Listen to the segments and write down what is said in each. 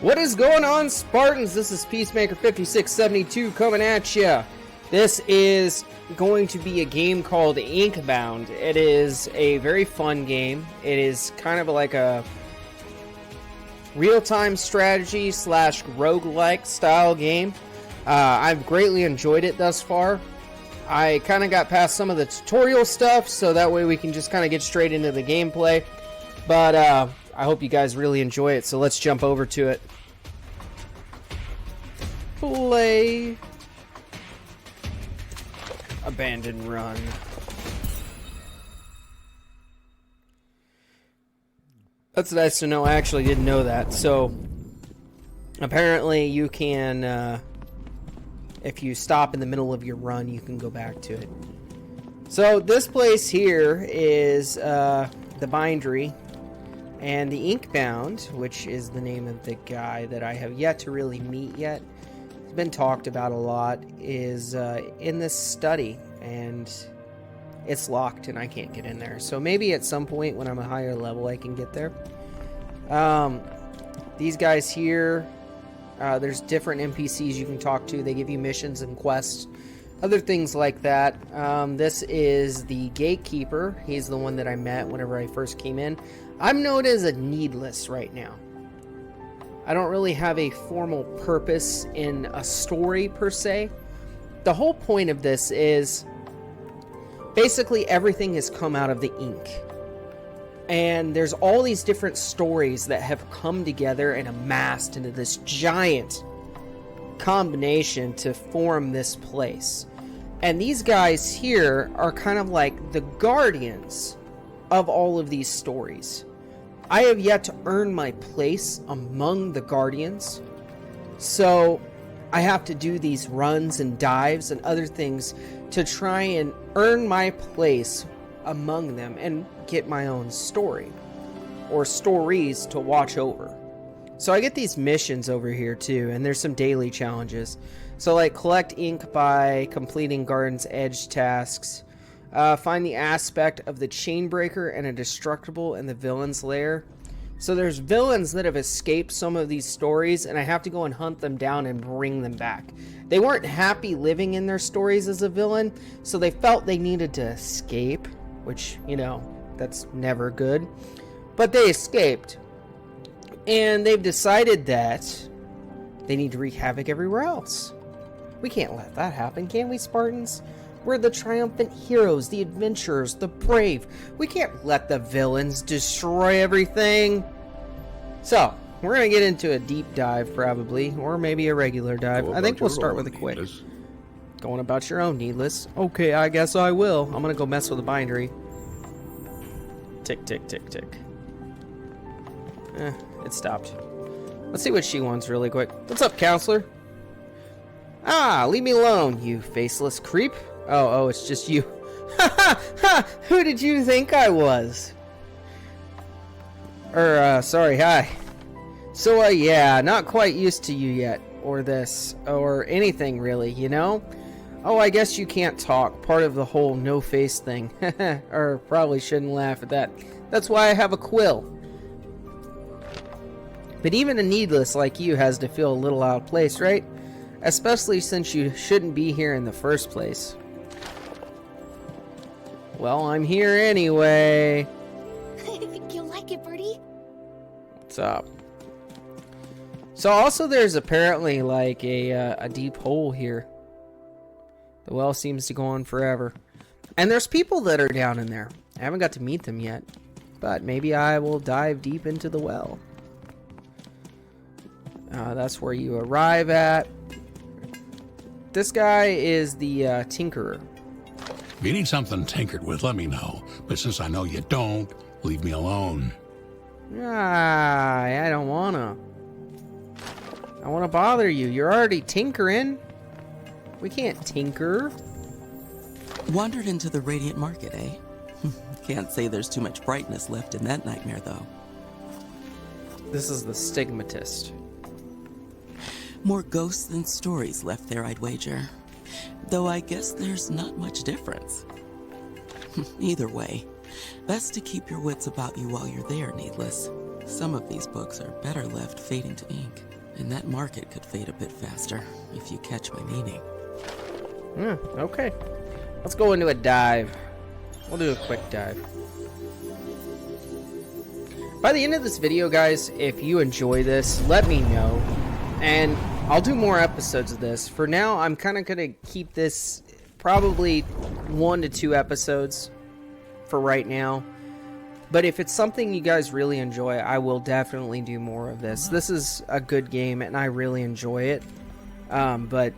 What is going on, Spartans? This is Peacemaker 5672 coming at ya. This is going to be a game called Inkbound. It is a very fun game. It is kind of like a real-time strategy slash roguelike style game. I've greatly enjoyed it thus far. I kind of got past some of the tutorial stuff, so that way we can just kind of get straight into the gameplay. But I hope you guys really enjoy it, so let's jump over to it. Play. Abandon run. That's nice to know. I actually didn't know that. So, apparently you can, if you stop in the middle of your run, you can go back to it. So, this place here is the bindery. And the Inkbound, which is the name of the guy that I have yet to really meet yet, it's been talked about a lot, is in this study, and it's locked and I can't get in there. So maybe at some point when I'm a higher level I can get there. These guys here, there's different NPCs you can talk to. They give you missions and quests, other things like that. This is the gatekeeper. He's the one that I met whenever I first came in. I'm known as a needless right now. I don't really have a formal purpose in a story per se. The whole point of this is basically everything has come out of the ink. And there's all these different stories that have come together and amassed into this giant combination to form this place. And these guys here are kind of like the guardians of all of these stories. I have yet to earn my place among the guardians, so I have to do these runs and dives and other things to try and earn my place among them and get my own story or stories to watch over. So I get these missions over here too, and there's some daily challenges. So like collect ink by completing Garden's Edge tasks. Find the aspect of the Chainbreaker and a Destructible in the villain's lair. So there's villains that have escaped some of these stories, and I have to go and hunt them down and bring them back. They weren't happy living in their stories as a villain, so they felt they needed to escape, which, you know, that's never good. But they escaped, and they've decided that they need to wreak havoc everywhere else. We can't let that happen, can we, Spartans? We're the triumphant heroes, the adventurers, the brave. We can't let the villains destroy everything. So, we're going to get into a deep dive, probably, or maybe a regular dive. I think we'll start with a quick. Going about your own, needless. Okay, I guess I will. I'm going to go mess with the bindery. Tick, tick, tick, tick. It stopped. Let's see what she wants really quick. What's up, counselor? Ah, leave me alone, you faceless creep. Oh, it's just you. Ha ha ha! Who did you think I was? Sorry, hi. So, yeah, not quite used to you yet. Or this. Or anything, really, you know? Oh, I guess you can't talk. Part of the whole no-face thing. Or probably shouldn't laugh at that. That's why I have a quill. But even a needless like you has to feel a little out of place, right? Especially since you shouldn't be here in the first place. Well, I'm here anyway. I think you'll like it, Birdie. What's up? So also there's apparently like a deep hole here. The well seems to go on forever. And there's people that are down in there. I haven't got to meet them yet. But maybe I will dive deep into the well. That's where you arrive at. This guy is the tinkerer. If you need something tinkered with, let me know. But since I know you don't, leave me alone. I don't wanna. I wanna bother you. You're already tinkering. We can't tinker. Wandered into the Radiant Market, eh? Can't say there's too much brightness left in that nightmare, though. This is the stigmatist. More ghosts than stories left there, I'd wager. Though I guess there's not much difference. Either way, best to keep your wits about you while you're there, needless. Some of these books are better left fading to ink. And that market could fade a bit faster, if you catch my meaning. Okay. Let's go into a dive. We'll do a quick dive. By the end of this video, guys, if you enjoy this, let me know. And I'll do more episodes of this. For now, I'm kind of going to keep this probably 1 to 2 episodes for right now. But if it's something you guys really enjoy, I will definitely do more of this. This is a good game, and I really enjoy it. But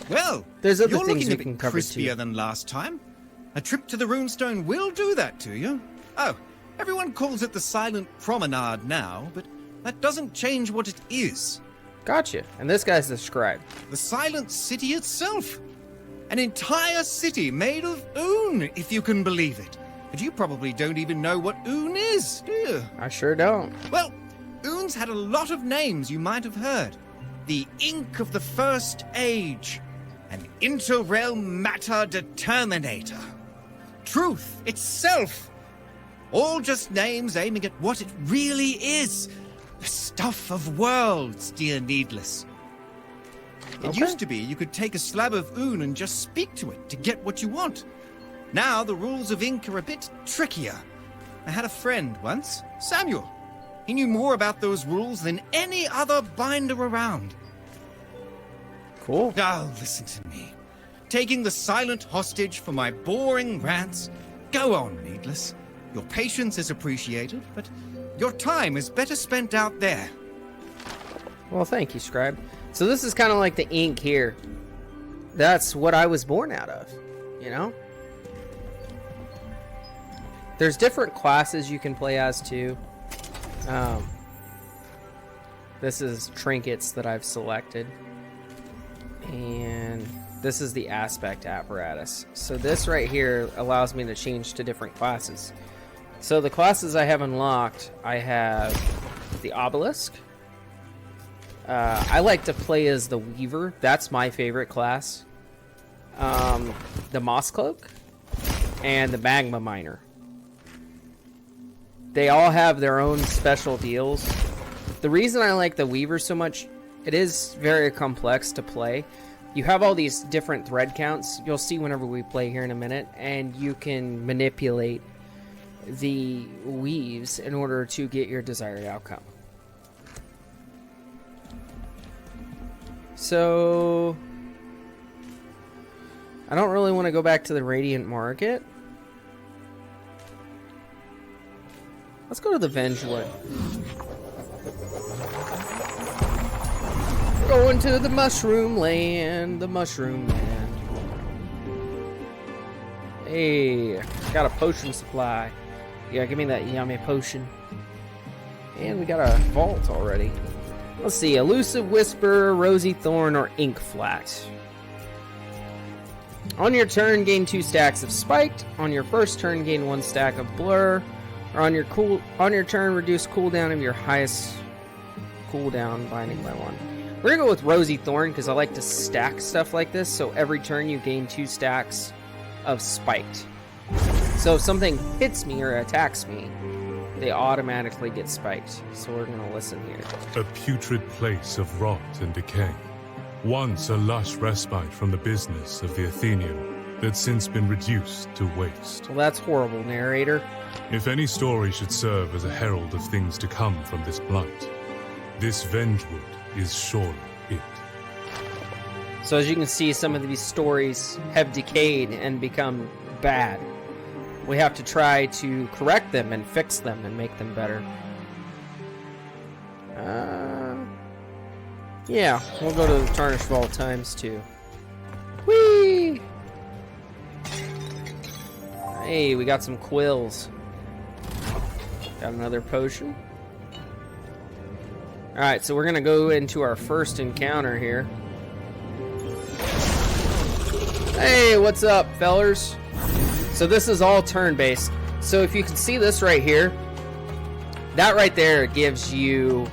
well, there's other you're things looking we a bit can cover crispier too. than last time. A trip to the Runestone will do that to you. Oh, everyone calls it the Silent Promenade now, but that doesn't change what it is. Gotcha. And this guy's the scribe. The Silent City itself. An entire city made of Oon, if you can believe it. But you probably don't even know what Oon is, do you? I sure don't. Well, Oon's had a lot of names you might have heard. The Ink of the First Age. An Inter-Realm Matter Determinator. Truth itself. All just names aiming at what it really is. The stuff of worlds, dear Needless. It Okay. used to be you could take a slab of Oon and just speak to it to get what you want. Now the rules of Ink are a bit trickier. I had a friend once, Samuel. He knew more about those rules than any other binder around. Cool. Oh, listen to me. Taking the silent hostage for my boring rants. Go on, Needless. Your patience is appreciated, but your time is better spent out there. Well, thank you, scribe. So this is kind of like the ink here. That's what I was born out of, you know? There's different classes you can play as too. This is trinkets that I've selected. And this is the aspect apparatus. So this right here allows me to change to different classes. So the classes I have unlocked, I have the obelisk. I like to play as the weaver. That's my favorite class. The moss cloak and the magma miner. They all have their own special deals. The reason I like the weaver so much, it is very complex to play. You have all these different thread counts. You'll see whenever we play here in a minute, and you can manipulate the weaves in order to get your desired outcome. So I don't really want to go back to the Radiant Market. Let's go to the Vengewood. We're going to the Mushroom Land. The Mushroom Land. Hey, got a potion supply. Yeah, give me that yummy potion. And we got a vault already. Let's see, Elusive Whisper, Rosy Thorn, or Ink Flat. On your turn, gain 2 stacks of Spiked. On your first turn, gain 1 stack of Blur. Or on your turn, reduce cooldown of your highest cooldown binding by 1. We're gonna go with Rosy Thorn because I like to stack stuff like this. So every turn you gain 2 stacks of Spiked. So if something hits me or attacks me, they automatically get spiked. So we're gonna listen here. A putrid place of rot and decay. Once a lush respite from the business of the Athenian that's since been reduced to waste. Well, that's horrible, narrator. If any story should serve as a herald of things to come from this blight, this Vengewood is surely it. So as you can see, some of these stories have decayed and become bad. We have to try to correct them and fix them and make them better. Yeah, we'll go to the Tarnished Vault times 2. Whee! Hey, we got some quills. Got another potion. Alright, so we're gonna go into our first encounter here. Hey, what's up, fellers? So this is all turn-based. So if you can see this right here, that right there gives you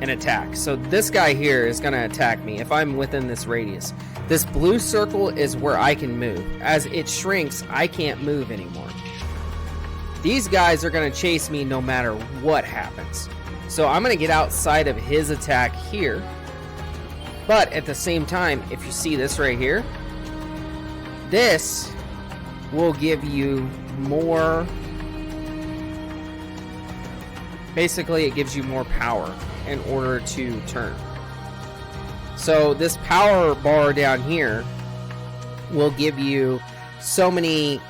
an attack. So this guy here is going to attack me if I'm within this radius. This blue circle is where I can move. As it shrinks, I can't move anymore. These guys are going to chase me no matter what happens. So I'm going to get outside of his attack here. But at the same time, if you see this right here, this will give you more. Basically, it gives you more power in order to turn. So this power bar down here will give you so many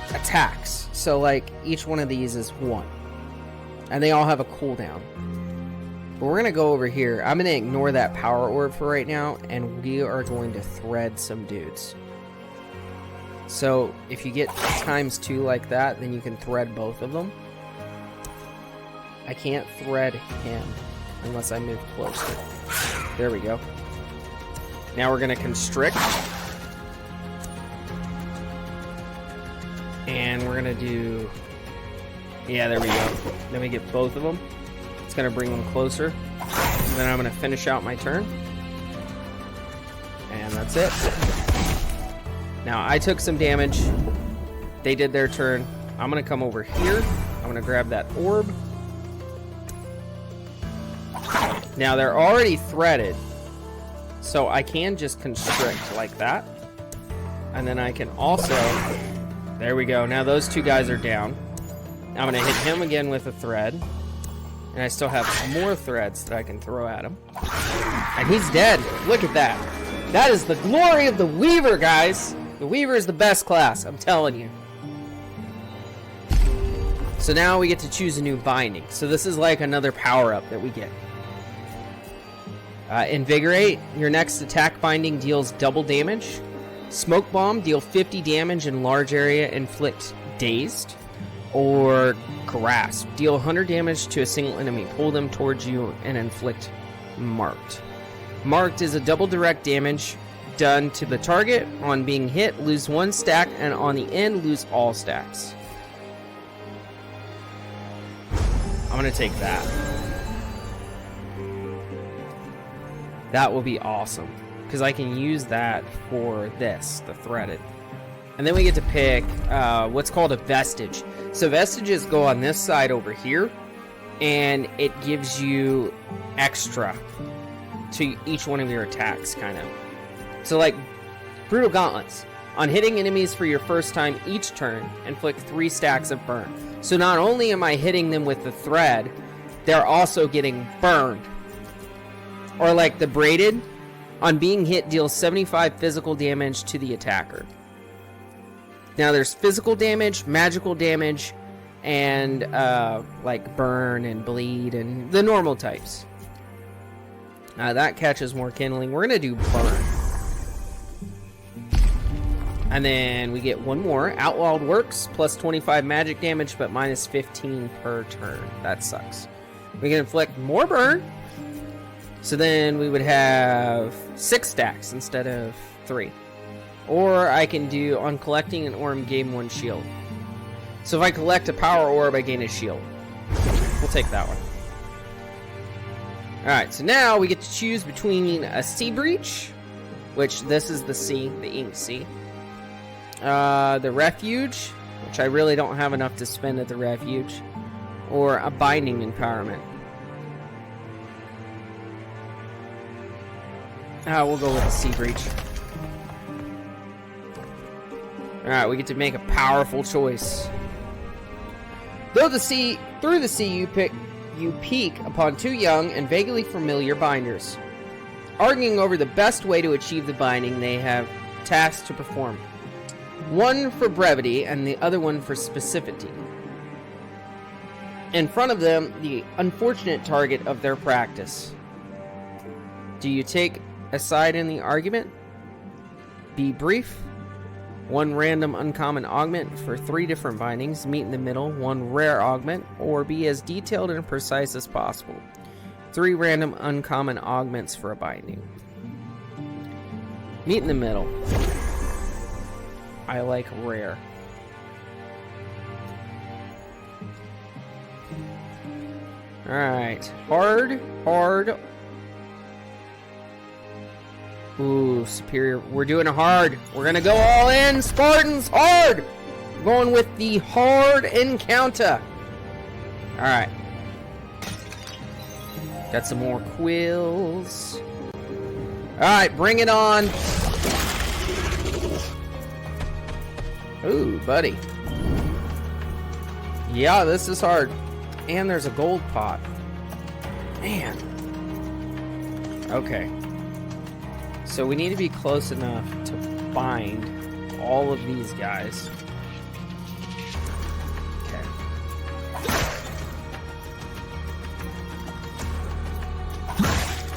attacks. So like each one of these is 1. And they all have a cooldown. But we're going to go over here. I'm going to ignore that power orb for right now. And we are going to thread some dudes. So if you get ×2 like that, then you can thread both of them. I can't thread him unless I move closer. There we go. Now we're going to constrict. And we're going to do... Yeah, there we go. Then we get both of them. It's going to bring them closer. And then I'm going to finish out my turn. And that's it. Now, I took some damage. They did their turn. I'm going to come over here. I'm going to grab that orb. Now, they're already threaded. So I can just constrict like that. And then I can also... There we go. Now those 2 guys are down. I'm going to hit him again with a thread. And I still have more threads that I can throw at him. And he's dead. Look at that. That is the glory of the Weaver, guys. The Weaver is the best class, I'm telling you. So now we get to choose a new binding. So this is like another power-up that we get. Invigorate. Your next attack binding deals double damage. Smoke Bomb. Deal 50 damage in large area. Inflict dazed. Or Grasp. Deal 100 damage to a single enemy. Pull them towards you and inflict Marked. Marked is a double direct damage done to the target. On being hit, lose 1 stack, and on the end, lose all stacks. I'm going to take that. That will be awesome, because I can use that for this, the threaded. And then we get to pick what's called a vestige. So vestiges go on this side over here, and it gives you extra to each one of your attacks, kind of. So like Brutal Gauntlets. On hitting enemies for your first time each turn, inflict 3 stacks of burn. So not only am I hitting them with the thread, they're also getting burned. Or like the Braided. On being hit, deals 75 physical damage to the attacker. Now there's physical damage, magical damage, and like burn and bleed and the normal types. That catches more kindling. We're going to do burn. And then we get one more. Outlawed Works, plus 25 magic damage, but minus 15 per turn. That sucks. We can inflict more burn. So then we would have 6 stacks instead of 3. Or I can do, on collecting an orb, gain 1 shield. So if I collect a power orb, I gain a shield. We'll take that one. Alright, so now we get to choose between a Sea Breach, which this is the sea, the Ink Sea. The Refuge, which I really don't have enough to spend at the Refuge. Or a Binding Empowerment. We'll go with the Sea Breach. Alright, we get to make a powerful choice. Through the sea you peek upon 2 young and vaguely familiar binders, arguing over the best way to achieve the binding they have tasks to perform. One for brevity and the other one for specificity. In front of them, the unfortunate target of their practice. Do you take a side in the argument? Be brief. 1 random uncommon augment for 3 different bindings. Meet in the middle. 1 rare augment. Or be as detailed and precise as possible. 3 random uncommon augments for a binding. Meet in the middle. I like rare. Alright. Hard. Ooh, superior. We're doing a hard. We're gonna go all in. Spartans, hard! We're going with the hard encounter. Alright. Got some more quills. Alright, bring it on. Ooh, buddy. Yeah, this is hard. And there's a gold pot. Man. Okay. So we need to be close enough to find all of these guys. Okay.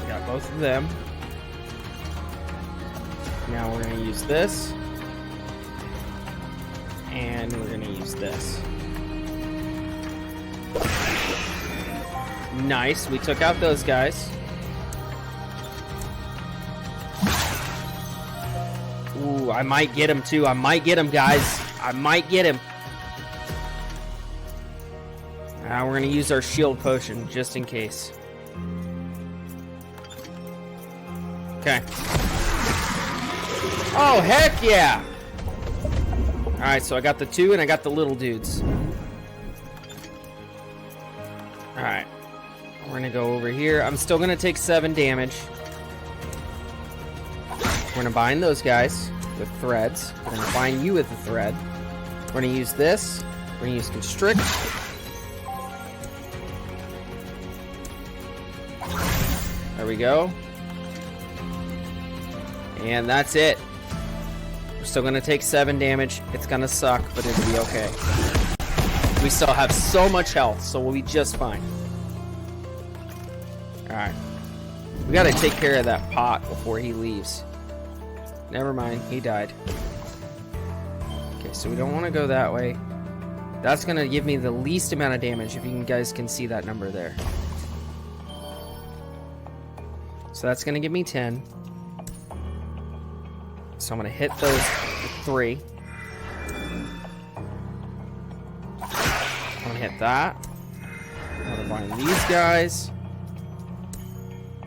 We got both of them. Now we're going to use this. And we're going to use this. Nice. We took out those guys. Ooh, I might get him too. I might get him, guys. I might get him. We're going to use our shield potion just in case. Okay. Oh, heck yeah! Alright, so I got the 2 and I got the little dudes. Alright. We're going to go over here. I'm still going to take 7 damage. We're going to bind those guys with threads. We're going to bind you with a thread. We're going to use this. We're going to use Constrict. There we go. And that's it. We're still going to take 7 damage. It's going to suck, but it'll be okay. We still have so much health, so we'll be just fine. Alright. We got to take care of that pot before he leaves. Never mind, he died. Okay, so we don't want to go that way. That's going to give me the least amount of damage, if you guys can see that number there. So that's going to give me 10. So I'm going to hit those with 3. I'm going to hit that. I'm going to bind these guys.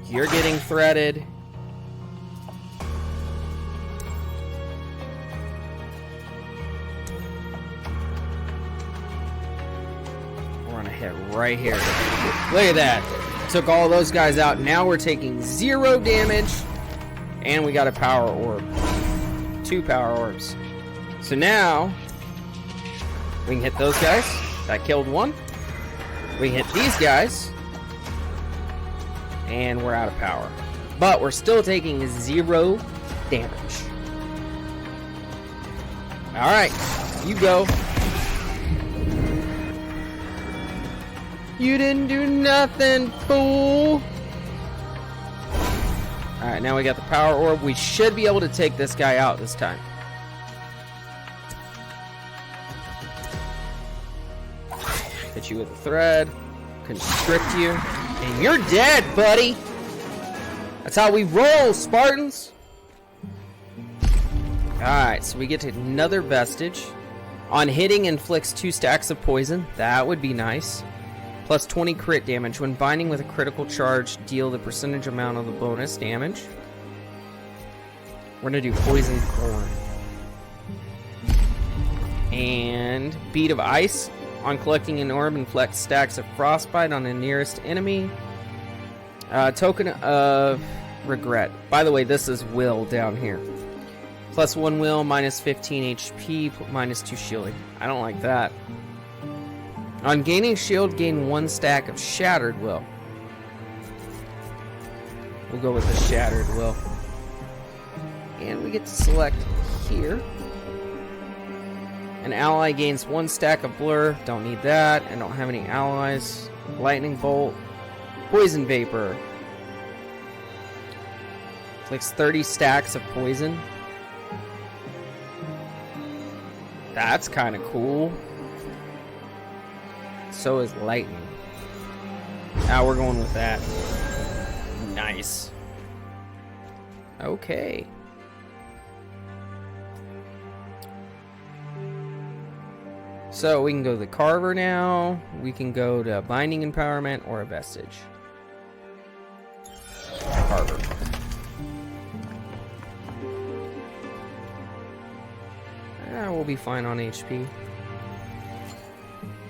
You're getting threaded. We're going to hit right here. Look at that. Took all those guys out. Now we're taking 0 damage. And we got a power orb. 2 power orbs. So now we can hit those guys. That killed 1. We can hit these guys. And we're out of power. But we're still taking 0 damage. Alright, you go. You didn't do nothing, fool. Alright, now we got the power orb. We should be able to take this guy out this time. Hit you with a thread. Constrict you. And you're dead, buddy! That's how we roll, Spartans! Alright, so we get to another vestige. On hitting, inflicts 2 stacks of poison. That would be nice. Plus 20 crit damage. When binding with a critical charge, deal the percentage amount of the bonus damage. We're gonna do Poison Thorn. And Bead of Ice. On collecting an orb, inflicts stacks of frostbite on the nearest enemy. Token of Regret. By the way, this is Will down here. Plus 1 Will, minus 15 HP, minus 2 shielding. I don't like that. On gaining shield, gain 1 stack of Shattered Will. We'll go with the Shattered Will. And we get to select here. An ally gains 1 stack of Blur. Don't need that. I don't have any allies. Lightning Bolt. Poison Vapor. Inflicts 30 stacks of poison. That's kind of cool. So is lightning. Now we're going with that. Nice. Okay. So we can go to the Carver now. We can go to Binding Empowerment or a Vestige. Carver. We'll be fine on HP.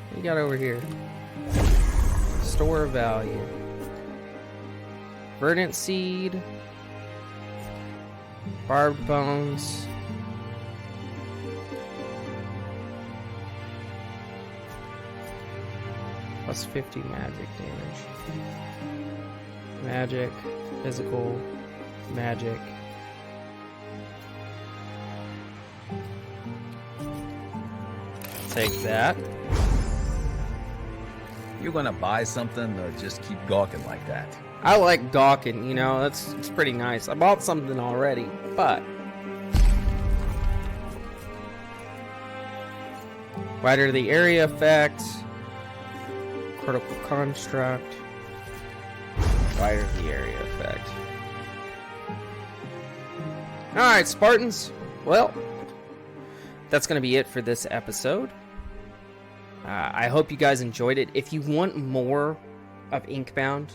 What you got over here? Store value. Verdant Seed. Barbed Bones. Plus 50 magic damage. Magic. Physical. Magic. Take that. You're gonna buy something or just keep gawking like that? I like gawking, you know, it's pretty nice. I bought something already, but wider the area effect, critical construct, wider the area effect. Alright, Spartans. Well, that's going to be it for this episode. I hope you guys enjoyed it. If you want more of Inkbound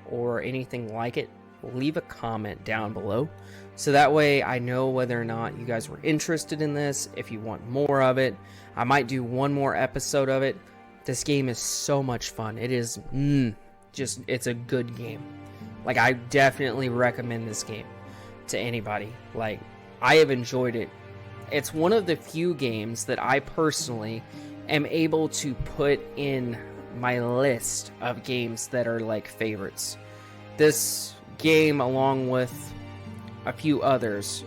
or anything like it, leave a comment down below. So that way I know whether or not you guys were interested in this. If you want more of it, I might do one more episode of it. This game is so much fun. It is just, it's a good game. Like, I definitely recommend this game to anybody. Like, I have enjoyed it. It's one of the few games that I personally am able to put in my list of games that are like favorites. This game, along with a few others,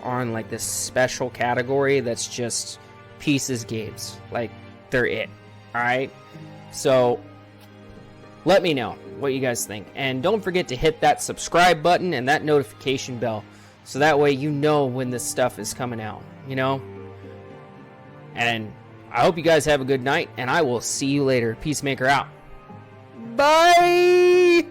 are in like this special category that's just pieces games. Like, they're it. Alright? So, let me know what you guys think. And don't forget to hit that subscribe button and that notification bell. So that way you know when this stuff is coming out. You know? And I hope you guys have a good night. And I will see you later. Peacemaker out. Bye!